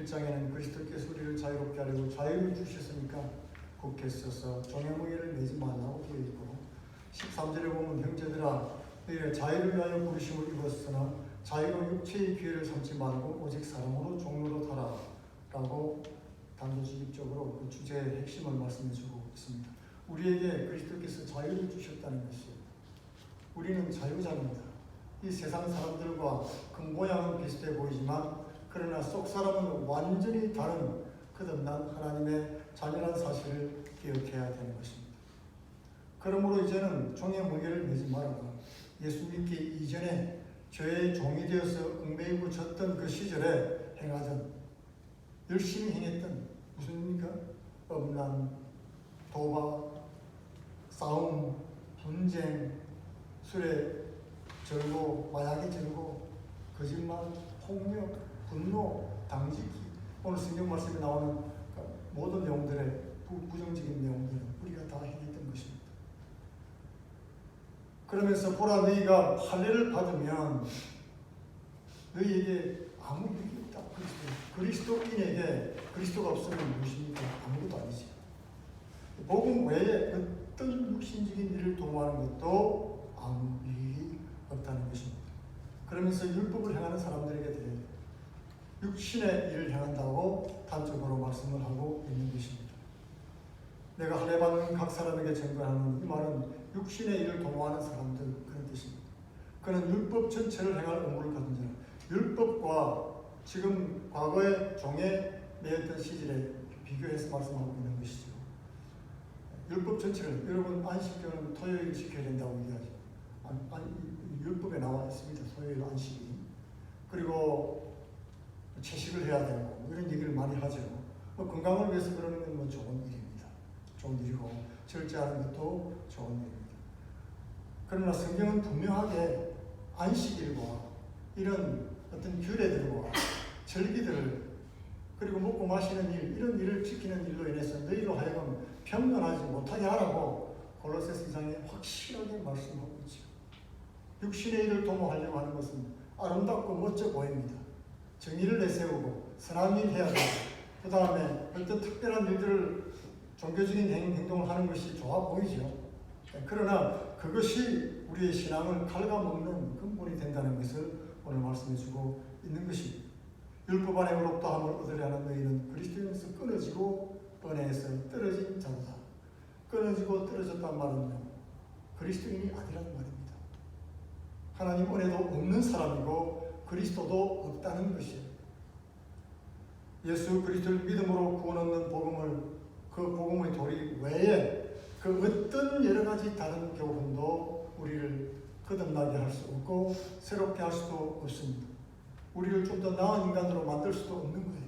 1장에는 그리스도께서 우리를 자유롭게 하려고 자유를 주셨으니까 굳게 서서 종의 무게를 내지 말라고 되어 있고, 13절에 보면 형제들아 너희의 자유를 위하여 부르심을 입었으나 자유로 육체의 기회를 삼지 말고 오직 사랑으로 종로로 타라 라고 단도직입적으로 그 주제의 핵심을 말씀해주고 있습니다. 우리에게 그리스도께서 자유를 주셨다는 것이에요. 우리는 자유자입니다. 이 세상 사람들과 겉모양은 비슷해 보이지만 그러나 속 사람은 완전히 다른 거듭난 하나님의 자녀란 사실을 기억해야 되는 것입니다. 그러므로 이제는 종의 무게를 메지 말아라. 예수 믿기 이전에 죄의 종이 되어서 얽매이고 졌던 그 시절에 행하던, 열심히 행했던 무슨 일입니까? 음란, 도박, 싸움, 분쟁, 술에 절고, 마약에 절고, 거짓말, 폭력, 분노, 당지기, 오늘 성경 말씀에 나오는 모든 내용들의 부정적인 내용들은 우리가 다 행했던 것입니다. 그러면서 보라, 너희가 할례를 받으면 너희에게 아무 일이 없다. 그리스도인에게 그리스도가 없으면 무엇입니까? 아무것도 아니지. 복음 외에 어떤 육신적인 일을 도모하는 것도 아무 일이 없다는 것입니다. 그러면서 율법을 행하는 사람들에게 대해 육신의 일을 행한다고 단적으로 말씀을 하고 있는 것입니다. 내가 할례 받는 각 사람에게 증거하는 이 말은 육신의 일을 도모하는 사람들 그런 뜻입니다. 그는 율법 전체를 행할 의무를 가진 자라. 율법과 지금 과거의 종에 매였던 시절에 비교해서 말씀하고 있는 것이죠. 율법 전체를, 여러분 안식일은 토요일 지켜야 된다고 얘기하죠. 율법에 나와 있습니다. 토요일 안식일. 그리고 채식을 해야 되고 이런 얘기를 많이 하죠. 건강을 위해서 그러는 건 좋은 일입니다. 좋은 일이고 절제하는 것도 좋은 일입니다. 그러나 성경은 분명하게 안식일과 이런 어떤 규례들과 절기들을, 그리고 먹고 마시는 일, 이런 일을 지키는 일로 인해서 너희로 하여금 평안하지 못하게 하라고 골로새서 2장에 확실하게 말씀하고 있죠. 육신의 일을 도모하려고 하는 것은 아름답고 멋져 보입니다. 정의를 내세우고 선한 일 해야 되고, 그 다음에 어떤 특별한 일들을, 종교적인 행동을 하는 것이 좋아 보이죠. 그러나 그것이 우리의 신앙을 갉아먹는 근본이 된다는 것을 오늘 말씀해주고 있는 것입니다. 율법 안에 의롭다함을 얻으려 하는 너희는 그리스도인에서 끊어지고 은혜에서 떨어진 자다. 끊어지고 떨어졌단 말은요, 그리스도인이 아니라는 말입니다. 하나님 은혜도 없는 사람이고 그리스도도 없다는 것이에요. 예수 그리스도를 믿음으로 구원 얻는 복음을, 그 복음의 도리 외에 그 어떤 여러 가지 다른 교훈도 우리를 거듭나게 할 수 없고 새롭게 할 수도 없습니다. 우리를 좀 더 나은 인간으로 만들 수도 없는 거예요.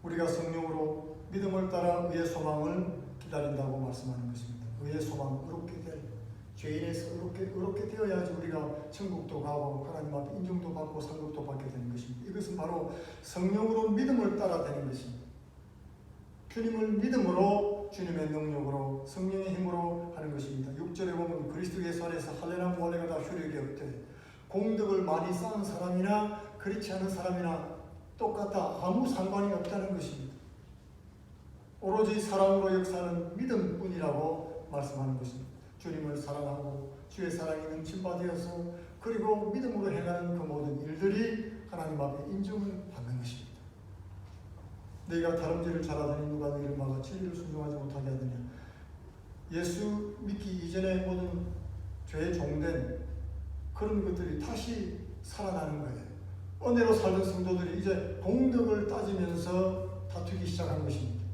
우리가 성령으로 믿음을 따라 의의 소망을 기다린다고 말씀하는 것입니다. 의의 소망, 의롭게 될, 죄인에서 의롭게 되어야지 우리가 천국도 가고 하나님 앞에 인정도 받고 상급도 받게 되는 것입니다. 이것은 바로 성령으로 믿음을 따라 되는 것입니다. 주님을 믿음으로, 주님의 능력으로, 성령의 힘으로 하는 것입니다. 6절에 보면 그리스도 예수 안에서 할례나 무할례가 다 효력이 없되 공덕을 많이 쌓은 사람이나 그렇지 않은 사람이나 똑같다, 아무 상관이 없다는 것입니다. 오로지 사랑으로 역사하는 믿음뿐이라고 말씀하는 것입니다. 주님을 사랑하고 주의 사랑이 넘침바 되어서 그리고 믿음으로 행하는 그 모든 일들이 하나님 앞에 인정을 받는 것입니다. 너희가 다름질을 잘하더니 누가 너희를 막아 진리를 순종하지 못하게 하느냐. 예수 믿기 이전의 모든 죄에 종된 그런 것들이 다시 살아나는 거예요. 은혜로 살던 성도들이 이제 공덕을 따지면서 다투기 시작한 것입니다.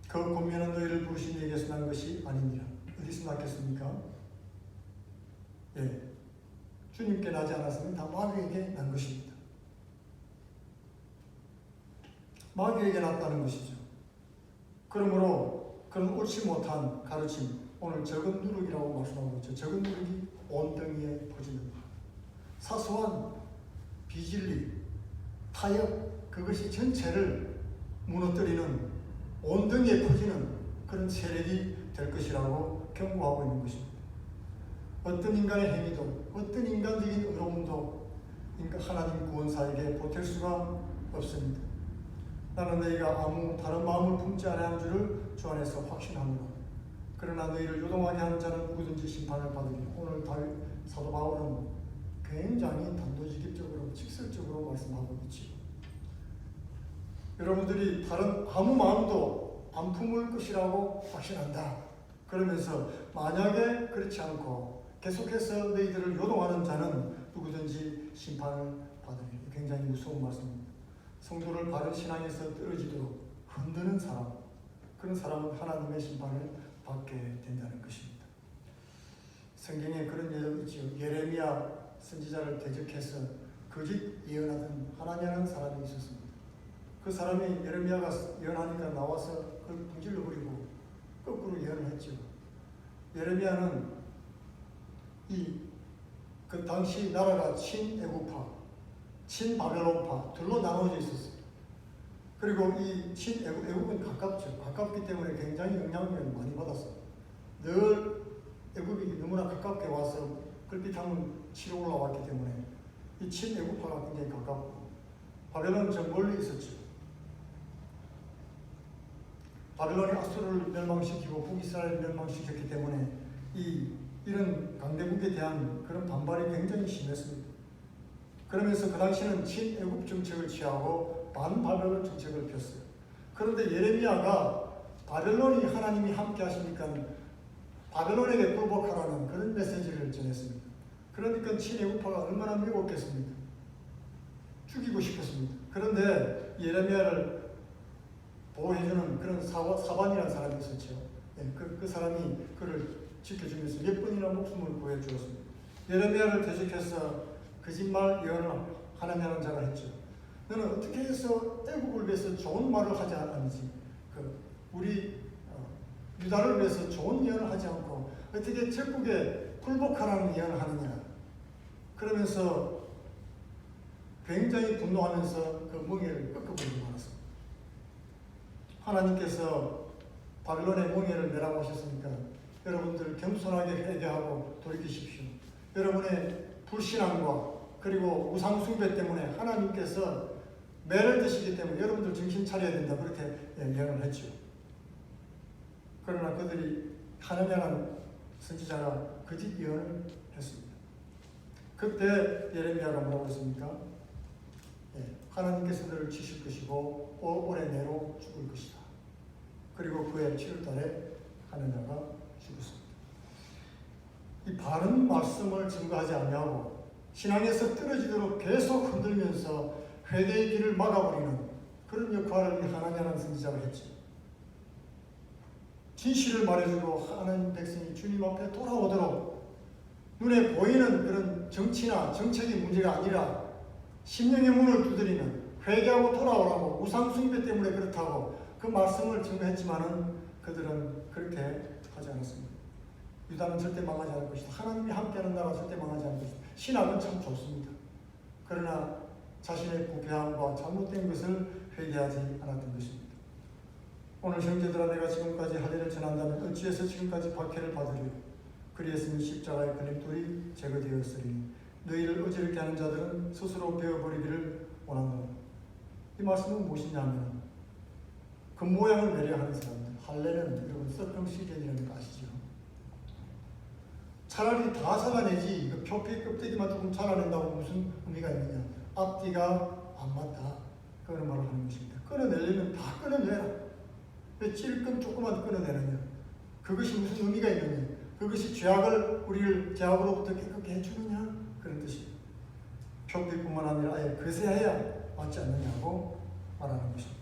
그 권면은 너희를 부르신 이에게서 난 것이 아니니라. 어디서 났겠습니까? 예, 주님께 나지 않았으면 다 마귀에게 난 것입니다. 마귀에게 났다는 것이죠. 그러므로 그런 옳지 못한 가르침, 오늘 적은 누룩이라고 말씀하고 있죠. 적은 누룩이 온덩이에 퍼지는 사소한 비진리, 타협, 그것이 전체를 무너뜨리는, 온덩이에 퍼지는 그런 세력이 될 것이라고 경고하고 있는 것입니다. 어떤 인간의 행위도 어떤 인간적인 의로움도 하나님 구원사에게 보탤 수가 없습니다. 나는 너희가 아무 다른 마음을 품지 아니한 줄을 주 안에서 확신하노라. 그러나 너희를 요동하게 하는 자는 누구든지 심판을 받으리라. 오늘 사도 바울은 굉장히 단도직입적으로 직설적으로 말씀하고 있지요. 여러분들이 다른 아무 마음도 안 품을 것이라고 확신한다. 그러면서 만약에 그렇지 않고 계속해서 너희들을 요동하는 자는 누구든지 심판을 받으리라. 굉장히 무서운 말씀입니다. 성도를 바른 신앙에서 떨어지도록 흔드는 사람, 그런 사람은 하나님의 심판을 받게 된다는 것입니다. 성경에 그런 예도 있죠. 예레미야 선지자를 대적해서 거짓 예언하던 하나냐는 사람이 있었습니다. 그 사람이 예레미야가 예언하니까 나와서 그걸 부질러 버리고 거꾸로 예언을 했죠. 예레미야는 그 당시 나라가 친애국파, 친바벨론파 둘로 나눠져 있었어요. 그리고 이 애국은 가깝죠. 가깝기 때문에 굉장히 영향력을 많이 받았어요. 늘 애국이 너무나 가깝게 와서 끌빛함을 치러 올라왔기 때문에 이 친애국파가 굉장히 가깝고 바벨론은 저 멀리 있었죠. 바벨론이 아수르를 멸망시키고 북이스라엘을 멸망시켰기 때문에 이런 강대국에 대한 그런 반발이 굉장히 심했습니다. 그러면서 그 당시는 친애국 정책을 취하고 반바벨론 정책을 폈어요. 그런데 예레미야가 바벨론이 하나님이 함께 하시니까 바벨론에게 굴복하라는 그런 메시지를 전했습니다. 그러니까 친애국파가 얼마나 미웠겠습니까? 죽이고 싶었습니다. 그런데 예레미야를 보호해주는 그런 사반이라는 사람이 있었죠. 그 사람이 그를 지켜주면서 몇 번이나 목숨을 구해주었습니다. 예레미야를 대적해서 거짓말 예언을 하느냐는 자가 했죠. 너는 어떻게 해서 애국을 위해서 좋은 말을 하지 않았는지, 우리 유다를 위해서 좋은 예언을 하지 않고 어떻게 적국에 굴복하라는 예언을 하느냐. 그러면서 굉장히 분노하면서 그 멍에를 꺾어버리고 말았습니다. 하나님께서 바벨론의 멍에를 내라고 하셨으니까 여러분들 겸손하게 회개하고 돌이키십시오. 여러분의 불신앙과 그리고 우상숭배 때문에 하나님께서 매를 드시기 때문에 여러분들 정신 차려야 된다. 그렇게 예언을 했죠. 그러나 그들이 하느냐는 선지자가 거짓 예언을 했습니다. 그때 예레미야가 뭐라고 했습니까? 하나님께서 너를 치실 것이고 올해 내로 죽을 것이다. 그리고 그해 7월달에 하느냐가 죽었습니다. 이 바른 말씀을 증거하지 아니하고 신앙에서 떨어지도록 계속 흔들면서 회개의 길을 막아버리는 그런 역할을 이 하나냐는 선지자가 했지. 진실을 말해주고 하나님 백성이 주님 앞에 돌아오도록 눈에 보이는 그런 정치나 정책의 문제가 아니라 심령의 문을 두드리는 회개하고 돌아오라고 우상숭배 때문에 그렇다고 그 말씀을 증거했지만은 그들은 그렇게 하지 않았습니다. 유다는 절대 망하지 않을 것이다. 하나님이 함께하는 나라 절대 망하지 않을 것이다. 신학은 참 좋습니다. 그러나 자신의 부패함과 잘못된 것을 회개하지 않았던 것입니다. 오늘 형제들아, 내가 지금까지 할 일을 전한다면 어찌해서 지금까지 박해를 받으리요? 그리했으니 십자가의 걸림돌이 제거되었으리니 너희를 어지럽게 하는 자들은 스스로 베어버리기를 원한다. 이 말씀은 무엇이냐면 그 모양을 배려하는 사람들. 할례는 여러분 서컴시전이라는 거 아시죠? 차라리 다 잘라내지 그 표피 껍데기만 조금 잘라낸다고 무슨 의미가 있느냐. 앞뒤가 안 맞다. 그런 말을 하는 것입니다. 끊어내려면 다 끊어내라. 왜 찔끔 조금만 끊어내느냐. 그것이 무슨 의미가 있느냐. 그것이 우리를 죄악으로부터 깨끗게 해주느냐. 그런 뜻입니다. 표피뿐만 아니라 아예 거세해야 맞지 않느냐고 말하는 것입니다.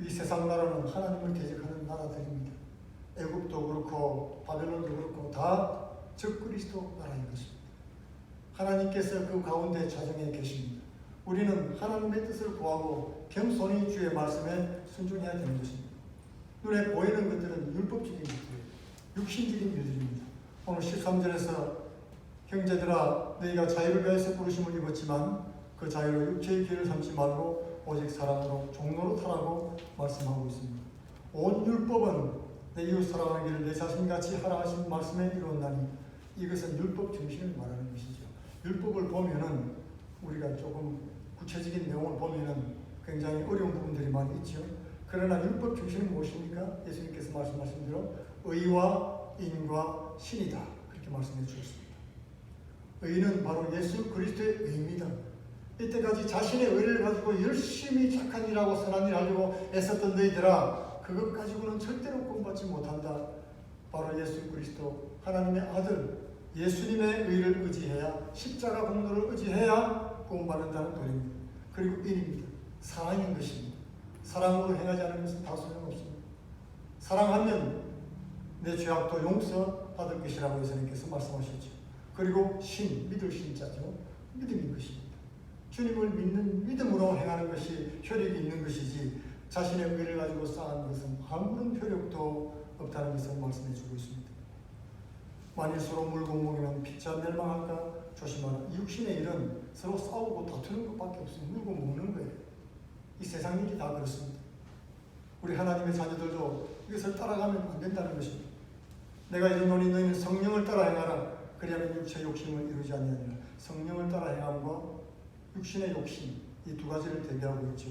이 세상 나라는 하나님을 대적하는 나라들입니다. 애국도 그렇고 바벨론도 그렇고 다 적그리스도 나라인 것입니다. 하나님께서 그 가운데 자정해 계십니다. 우리는 하나님의 뜻을 구하고 겸손히 주의 말씀에 순종해야 되는 것입니다. 눈에 보이는 것들은 율법적인 것들이에요. 육신적인 일들입니다. 오늘 13절에서 형제들아, 너희가 자유를 위해서 부르심을 입었지만 그 자유로 육체의 길을 삼지 말고 오직 사랑으로 종로로 타라고 말씀하고 있습니다. 온 율법은 내 이웃 사랑하기를 내 자신같이 하라 하신 말씀에 이루었나니 이것은 율법 정신을 말하는 것이죠. 율법을 보면은 우리가 조금 구체적인 내용을 보면은 굉장히 어려운 부분들이 많이 있죠. 그러나 율법 정신은 무엇입니까? 예수님께서 말씀하신 대로 의와 인과 신이다. 그렇게 말씀해 주셨습니다. 의는 바로 예수 그리스도의 의입니다. 이때까지 자신의 의를 가지고 열심히 착한 일하고 선한 일 하려고 애썼던 너희들아, 그것 가지고는 절대로 구원받지 못한다. 바로 예수 그리스도 하나님의 아들 예수님의 의를 의지해야, 십자가 공로를 의지해야 구원받는다는 도리입니다. 그리고 인입니다. 사랑인 것입니다. 사랑으로 행하지 않은 것은 다 소용없습니다. 사랑하면 내 죄악도 용서받을 것이라고 예수님께서 말씀하셨죠. 그리고 신, 믿을 신자죠. 믿음인 것입니다. 주님을 믿는 믿음으로 행하는 것이 효력이 있는 것이지 자신의 의를 가지고 쌓은 것은 아무런 효력도 없다는 것을 말씀해 주고 있습니다. 만일 서로 물고 먹이면 피차 멸망할까 조심하라. 육신의 일은 서로 싸우고 다투는 것밖에 없어요. 물고 먹는 거예요. 이 세상 일이 다 그렇습니다. 우리 하나님의 자녀들도 이것을 따라가면 안 된다는 것입니다. 내가 이르노니 너희는 성령을 따라 행하라. 그리하면 육체 욕심을 이루지 아니하리라. 성령을 따라 행함과 육신의 욕심, 이 두 가지를 대비하고 있죠.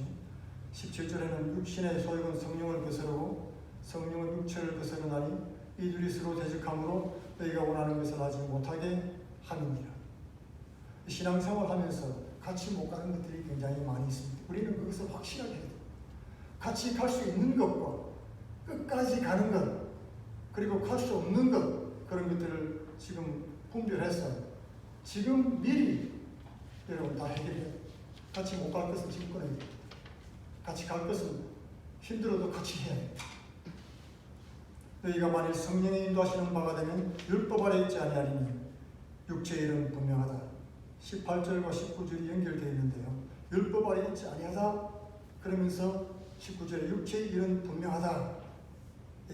17절에는 육신의 소욕은 성령을 거스르고 성령은 육체를 거스르나니 이 둘이 서로 대적함으로 너희가 원하는 것을 하지 못하게 함이니라. 신앙생활 하면서 같이 못 가는 것들이 굉장히 많이 있습니다. 우리는 그것을 확실하게 해야 돼요. 같이 갈 수 있는 것과 끝까지 가는 것, 그리고 갈 수 없는 것, 그런 것들을 지금 분별해서 지금 미리 여러분 다 해결해요. 같이 못 갈 것은 지금 끊어야 돼요. 같이 갈 것은 힘들어도 같이 해야 돼요. 너희가 만일 성령의 인도하시는 바가 되면 율법 아래 있지 아니하리니 육체의 일은 분명하다. 18절과 19절이 연결되어 있는데요. 율법 아래 있지 아니하다 그러면서 19절에 육체의 일은 분명하다.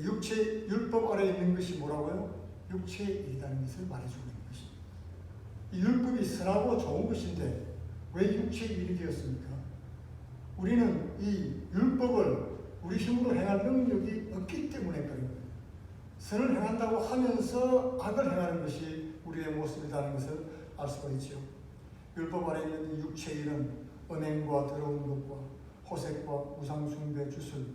육체 율법 아래 있는 것이 뭐라고요? 육체의 일이라는 것을 말해주고 있는 것입니다. 이 율법이 선하고 좋은 것인데 왜 육체의 일이 되었습니까? 우리는 이 율법을 우리 힘으로 행할 능력이 없기 때문에 그런 거예요. 선을 행한다고 하면서 악을 행하는 것이 우리의 모습이라는 것을 알 수가 있죠. 율법 아래 있는 이 육체의 일은 음행과 더러운 것과 호색과 우상숭배, 주술,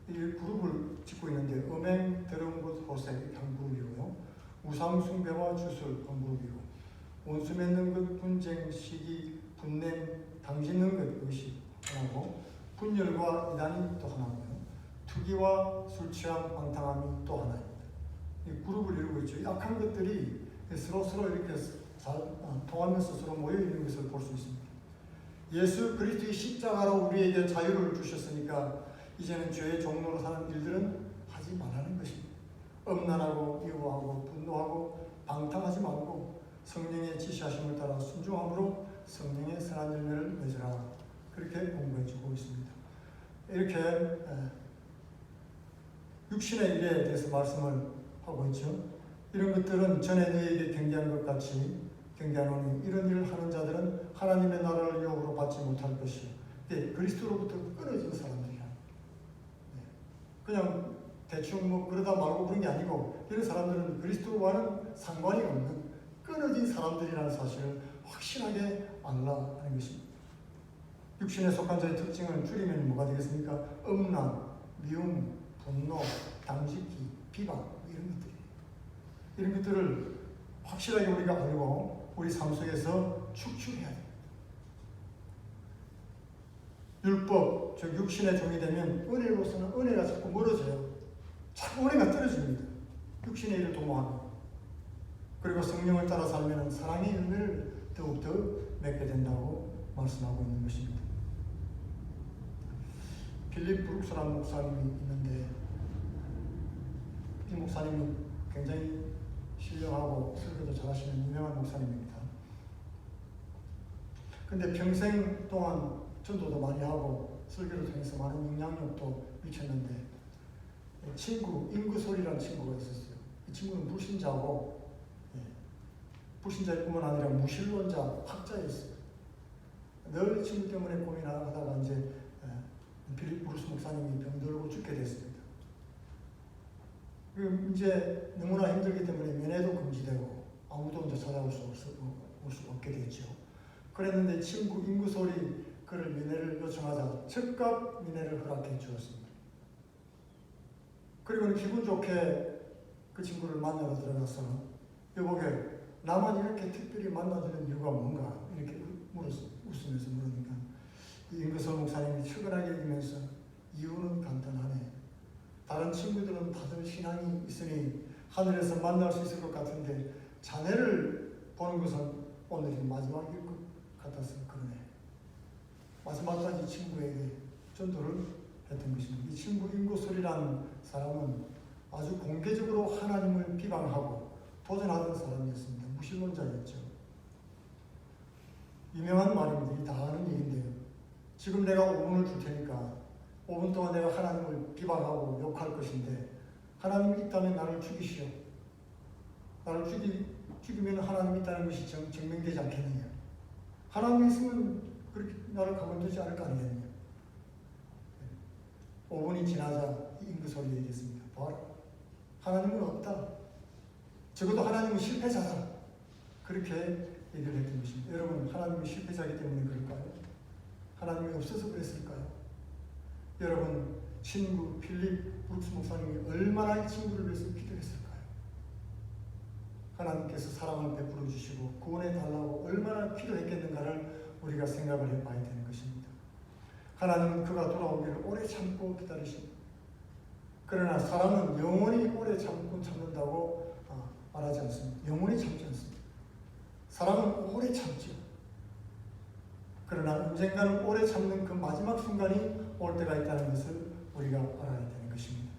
이 그룹을 짓고 있는데 음행, 더러운 것, 호색 한 그룹이고요. 우상숭배와 주술 한 그룹이고 원수 맺는 것, 분쟁, 시기, 분냄, 당짓는 것 이것이 하나고 분열과 이단이 또 하나고요. 투기와 술 취함, 방탕함이 또 하나입니다. 이 그룹을 이루고 있죠. 약한 것들이 서로 이렇게 잘 통하면서 서로 모여 있는 것을 볼 수 있습니다. 예수 그리스도의 십자가로 우리에게 자유를 주셨으니까 이제는 죄의 종로로 사는 일들은 하지 말라는 것입니다. 엄난하고 미워하고 분노하고 방탕하지 말고 성령의 지시하심을 따라 순종함으로 성령의 선한 열매를 맺으라. 그렇게 공부해주고 있습니다. 이렇게 육신의 일에 대해서 말씀을 하고 있죠. 이런 것들은 전에 너희에게 경계한 것 같이 경계하노니 이런 일을 하는 자들은 하나님의 나라를 유혹으로 받지 못할 것이요. 그리스도로부터 끊어진 사람들이야. 그냥 대충 뭐 그러다 말고 그런 게 아니고 이런 사람들은 그리스도와는 상관이 없는 끊어진 사람들이라는 사실을 확실하게 알라 하는 것입니다. 육신에 속한 자의 특징을 줄이면 뭐가 되겠습니까? 음란, 미움, 분노, 당짓기, 비방 이런 것들이에요. 이런 것들을 확실하게 우리가 알고 우리 삶 속에서 축출해야 됩니다. 율법, 즉 육신의 종이 되면 은혜로서는 은혜가 자꾸 멀어져요. 자꾸 은혜가 떨어집니다. 육신의 일을 도모하면. 그리고 성령을 따라 살면 사랑의 열매를 더욱더 맺게 된다고 말씀하고 있는 것입니다. 필립 브룩스라는 목사님이 있는데 이 목사님은 굉장히 신령하고 설교도 잘하시는 유명한 목사님입니다. 근데 평생 동안 전도도 많이 하고 설교를 통해서 많은 영향력도 미쳤는데 친구, 인구솔이라는 친구가 있었어요. 이 친구는 불신자고 불신자일 뿐만 아니라 무신론자, 학자였어요. 늘 이 친구 때문에 고민하다가 이제 필립 브루스 목사님이 병들고 죽게 됐습니다. 이제 너무나 힘들기 때문에 면회도 금지되고 아무도 이제 찾아올 수 없게 됐죠. 그랬는데 친구 인구솔이 그를 면회를 요청하자 즉각 면회를 허락해 주었습니다. 그리고 기분 좋게 그 친구를 만나러 들어가서 여보게 나만 이렇게 특별히 만나주는 이유가 뭔가 이렇게 웃으면서 물으니까 인구솔 목사님이 측은하게 얘기하면서 이유는 간단하네. 다른 친구들은 다들 신앙이 있으니 하늘에서 만날 수 있을 것 같은데 자네를 보는 것은 오늘이 마지막일 것 같아서 그러네. 마지막까지 친구에게 전도를 했던 것입니다. 이 친구 인구솔이라는 사람은 아주 공개적으로 하나님을 비방하고 도전하던 사람이었습니다. 무신론자였죠. 유명한 말입니다. 다 아는 얘기인데요. 지금 내가 5분을 줄 테니까 5분 동안 내가 하나님을 비방하고 욕할 것인데 하나님이 있다면 나를 죽이시오. 나를 죽이면 하나님이 있다는 것이 증명되지 않겠느냐. 하나님이 있으면 그렇게 나를 가만두지 않을 거 아니겠느냐. 5분이 지나자 인구솔이 얘기했습니다. 봐라. 하나님은 없다. 적어도 하나님은 실패자다. 그렇게 얘기를 했던 것입니다. 여러분, 하나님이 실패자이기 때문에 그럴까요? 하나님이 없어서 그랬을까요? 여러분, 친구 필립 브룩스 목사님이 얼마나 이 친구를 위해서 기도했을까요? 하나님께서 사랑을 베풀어 주시고 구원해 달라고 얼마나 기도했겠는가를 우리가 생각을 해봐야 되는 것입니다. 하나님은 그가 돌아오기를 오래 참고 기다리십니다. 그러나 사람은 영원히 오래 참는다고 말하지 않습니다. 영원히 참지 않습니다. 사람은 오래 참죠. 그러나 언젠가는 오래 참는 그 마지막 순간이 올 때가 있다는 것을 우리가 알아야 되는 것입니다.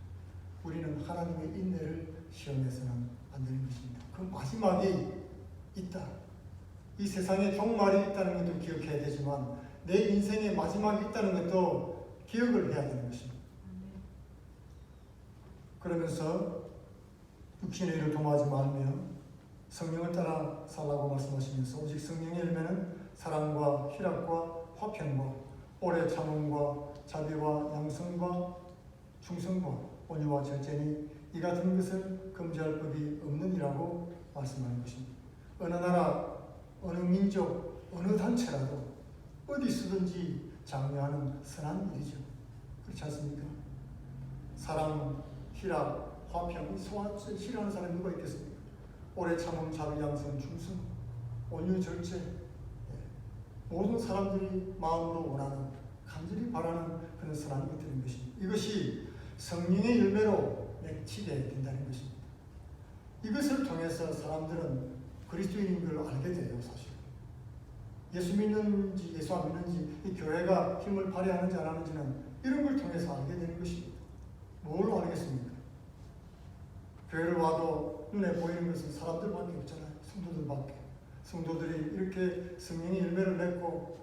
우리는 하나님의 인내를 시험해서는 안 되는 것입니다. 그 마지막이 있다. 이 세상에 종말이 있다는 것도 기억해야 되지만 내 인생의 마지막이 있다는 것도 기억을 해야 되는 것입니다. 그러면서 육신의 일을 도모하지 말며 성령을 따라 살라고 말씀하시면서 오직 성령의 열매는 사랑과 희락과 화평과 오래 참음과 자비와 양성과 충성과 온유와 절제니 이 같은 것을 금지할 법이 없느니라고 말씀하는 것입니다. 어느 나라, 어느 민족, 어느 단체라도 어디서든지 장려하는 선한 일이죠. 그렇지 않습니까? 사랑, 희락, 화평, 소환을 싫어하는 사람이 누가 있겠습니까? 오래 참음, 자비, 양성, 충성, 온유, 절제, 모든 사람들이 마음으로 원하는, 간절히 바라는 그런 선한 것이 되는 것입니다. 이것이 성령의 열매로 맺히게 된다는 것입니다. 이것을 통해서 사람들은 그리스도인인 걸 알게 돼요, 사실. 예수 믿는지 예수 안 믿는지, 이 교회가 힘을 발휘하는지 안 하는지는 이런 걸 통해서 알게 되는 것입니다. 뭘 알겠습니까? 교회를 와도 눈에 보이는 것은 사람들밖에 없잖아요. 성도들밖에. 성도들이 이렇게 성령의 열매를 맺고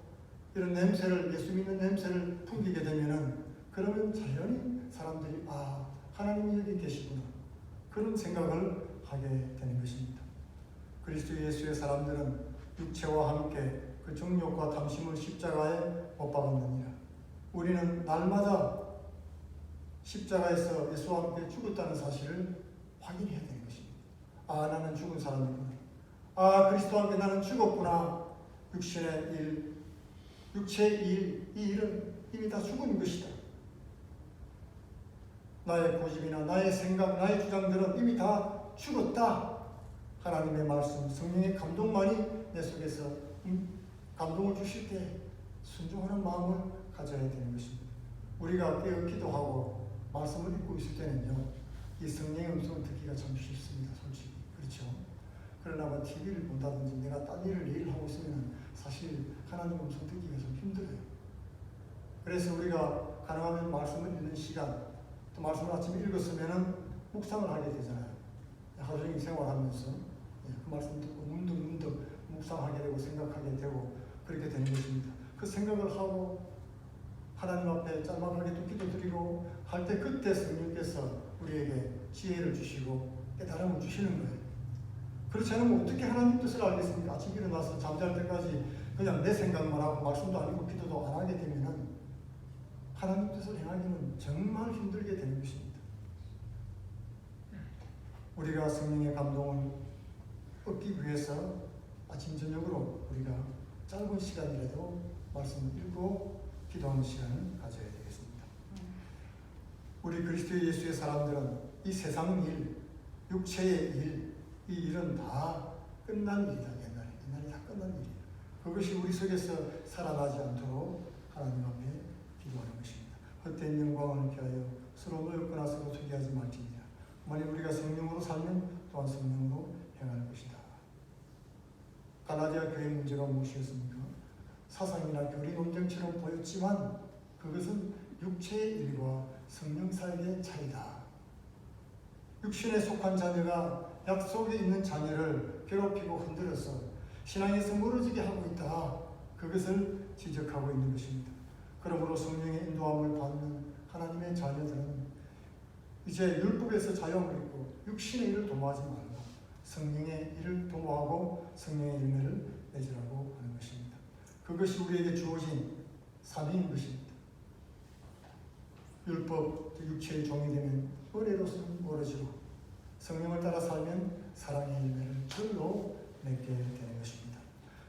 이런 냄새를, 예수 믿는 냄새를 풍기게 되면은 그러면 자연히 사람들이 하나님이 여기 계시구나, 그런 생각을 하게 되는 것입니다. 그리스도 예수의 사람들은 육체와 함께 그 정욕과 탐심을 십자가에 못 박았느니라. 우리는 날마다 십자가에서 예수와 함께 죽었다는 사실을 확인해야 되는 것입니다. 나는 죽은 사람이구나. 그리스도와 함께 나는 죽었구나. 육신의 일, 육체의 일, 이 일은 이미 다 죽은 것이다. 나의 고집이나 나의 생각, 나의 주장들은 이미 다 죽었다. 하나님의 말씀, 성령의 감동만이 내 속에서 감동을 주실 때 순종하는 마음을 가져야 되는 것입니다. 우리가 깨어 기도하고 말씀을 읽고 있을 때는요, 이 성령의 음성을 듣기가 참 쉽습니다, 솔직히. 그렇죠? 그러나 TV를 본다든지 내가 딴 일을 매일 하고 있으면 사실 하나님 음성 듣기가 좀 힘들어요. 그래서 우리가 가능하면 말씀을 읽는 시간, 또 말씀을 아침에 읽었으면 묵상을 하게 되잖아요. 하루 종일 생활하면서 그 말씀 듣고 문득 묵상하게 되고 생각하게 되고 그렇게 되는 것입니다. 그 생각을 하고 하나님 앞에 짤막하게 또 기도드리고 할 때 그때 성령께서 우리에게 지혜를 주시고 깨달음을 주시는 거예요. 그렇지 않으면 어떻게 하나님 뜻을 알겠습니까? 아침 일어나서 잠잘 때까지 그냥 내 생각만 하고 말씀도 안 읽고 기도도 안 하게 되면은 하나님 뜻을 행하기는 정말 힘들게 되는 것입니다. 우리가 성령의 감동을 얻기 위해서 아침 저녁으로 우리가 짧은 시간이라도 말씀을 읽고 기도하는 시간을 가져야 되겠습니다. 우리 그리스도 예수의 사람들은 이 세상 일, 육체의 일, 이 일은 다 끝난 일이다. 옛날에 다 끝난 일이에요. 그것이 우리 속에서 살아나지 않도록 하나님 앞에 기도하는 것입니다. 헛된 영광을 피하여 서로 노였거나 서로 소개하지 말지니라. 만일 우리가 성령으로 살면 또한 성령으로 행할 것이다. 갈라디아 교회 문제가 무엇이었습니까? 사상이나 교리 논쟁처럼 보였지만 그것은 육체의 일과 성령 사이의 차이다. 육신에 속한 자녀가 약속에 있는 자녀를 괴롭히고 흔들어서 신앙에서 멀어지게 하고 있다. 그것을 지적하고 있는 것입니다. 그러므로 성령의 인도함을 받는 하나님의 자녀들은 이제 율법에서 자유함을 입고 육신의 일을 도모하지 말고 성령의 일을 도모하고 성령의 열매를 맺으라고 하는 것입니다. 그것이 우리에게 주어진 사명인 것입니다. 율법, 육체의 종이 되면 의례로서는 멀어지고 성령을 따라 살면 사랑의 열매를 절로 맺게 되는 것입니다.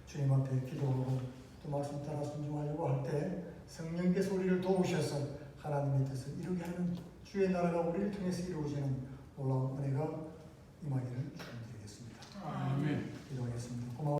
주님 앞에 기도하고 또 말씀 따라 순종하려고 할 때 성령께서 우리를 도우셔서 하나님의 뜻을 이루게 하는 주의 나라가 우리를 통해서 이루어지는 놀라운 은혜가 임하기를 축원드리겠습니다. 아멘. 기도하겠습니다. 고마워.